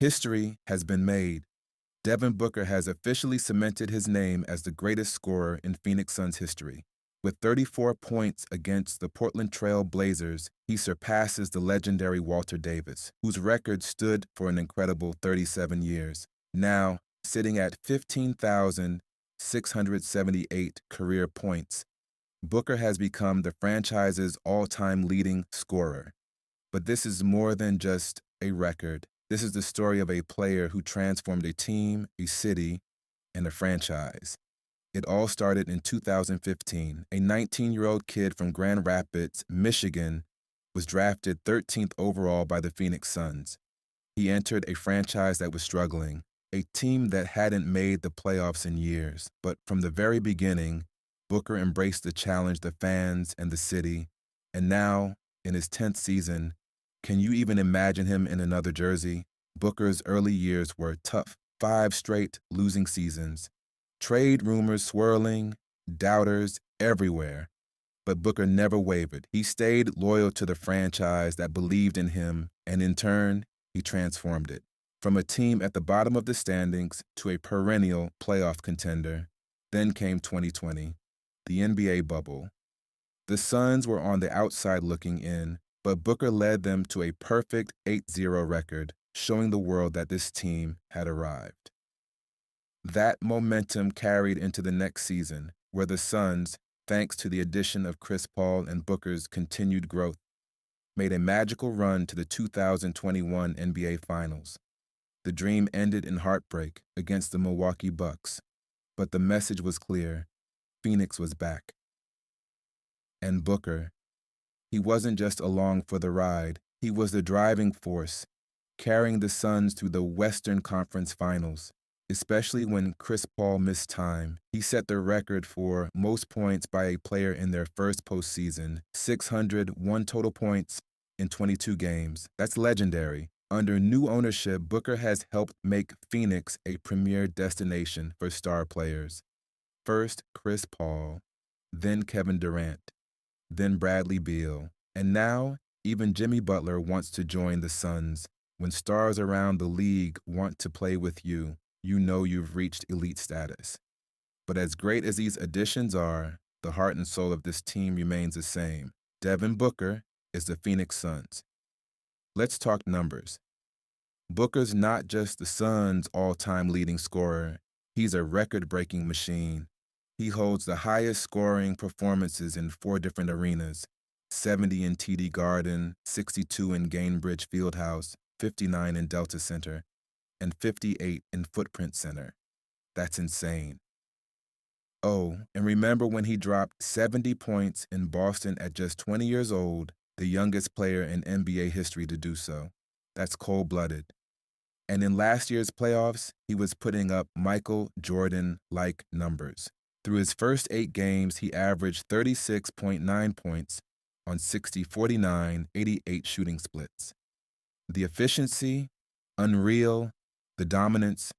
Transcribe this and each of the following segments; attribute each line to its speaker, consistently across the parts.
Speaker 1: History has been made. Devin Booker has officially cemented his name as the greatest scorer in Phoenix Suns history. With 34 points against the Portland Trail Blazers, he surpasses the legendary Walter Davis, whose record stood for an incredible 37 years. Now, sitting at 15,678 career points, Booker has become the franchise's all-time leading scorer. But this is more than just a record. This is the story of a player who transformed a team, a city, and a franchise. It all started in 2015. A 19-year-old kid from Grand Rapids, Michigan, was drafted 13th overall by the Phoenix Suns. He entered a franchise that was struggling, a team that hadn't made the playoffs in years. But from the very beginning, Booker embraced the challenge, the fans, and the city. And now, in his 10th season, can you even imagine him in another jersey? Booker's early years were tough. 5 straight losing seasons. Trade rumors swirling, doubters everywhere. But Booker never wavered. He stayed loyal to the franchise that believed in him, and in turn, he transformed it. From a team at the bottom of the standings to a perennial playoff contender. Then came 2020, the NBA bubble. The Suns were on the outside looking in, but Booker led them to a perfect 8-0 record, showing the world that this team had arrived. That momentum carried into the next season, where the Suns, thanks to the addition of Chris Paul and Booker's continued growth, made a magical run to the 2021 NBA Finals. The dream ended in heartbreak against the Milwaukee Bucks, but the message was clear: Phoenix was back. And Booker, he wasn't just along for the ride, he was the driving force, carrying the Suns through the Western Conference Finals. Especially when Chris Paul missed time. He set the record for most points by a player in their first postseason, 601 total points in 22 games. That's legendary. Under new ownership, Booker has helped make Phoenix a premier destination for star players. First, Chris Paul, then Kevin Durant, then Bradley Beal, and now even Jimmy Butler wants to join the Suns. When stars around the league want to play with you, you know you've reached elite status. But as great as these additions are, the heart and soul of this team remains the same. Devin Booker is the Phoenix Suns. Let's talk numbers. Booker's not just the Suns' all-time leading scorer. He's a record-breaking machine. He holds the highest scoring performances in 4 different arenas: 70 in TD Garden, 62 in Gainbridge Fieldhouse, 59 in Delta Center, and 58 in Footprint Center. That's insane. Oh, and remember when he dropped 70 points in Boston at just 20 years old, the youngest player in NBA history to do so. That's cold-blooded. And in last year's playoffs, he was putting up Michael Jordan-like numbers. Through his first 8 games, he averaged 36.9 points on 60, 49, 88 shooting splits. The efficiency, unreal. The dominance,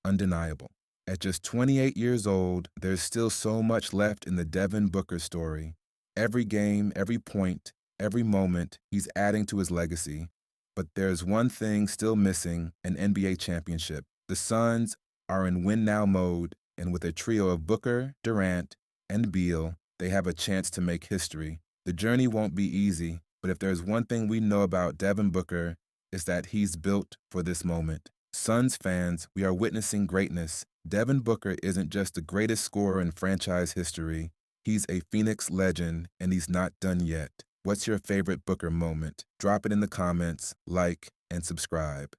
Speaker 1: undeniable. At just 28 years old, there's still so much left in the Devin Booker story. Every game, every point, every moment, he's adding to his legacy. But there's one thing still missing: an NBA championship. The Suns are in win-now mode, and with a trio of Booker, Durant, and Beal, they have a chance to make history. The journey won't be easy, but if there's one thing we know about Devin Booker, it's that he's built for this moment. Suns fans, we are witnessing greatness. Devin Booker isn't just the greatest scorer in franchise history. He's a Phoenix legend, and he's not done yet. What's your favorite Booker moment? Drop it in the comments, like, and subscribe.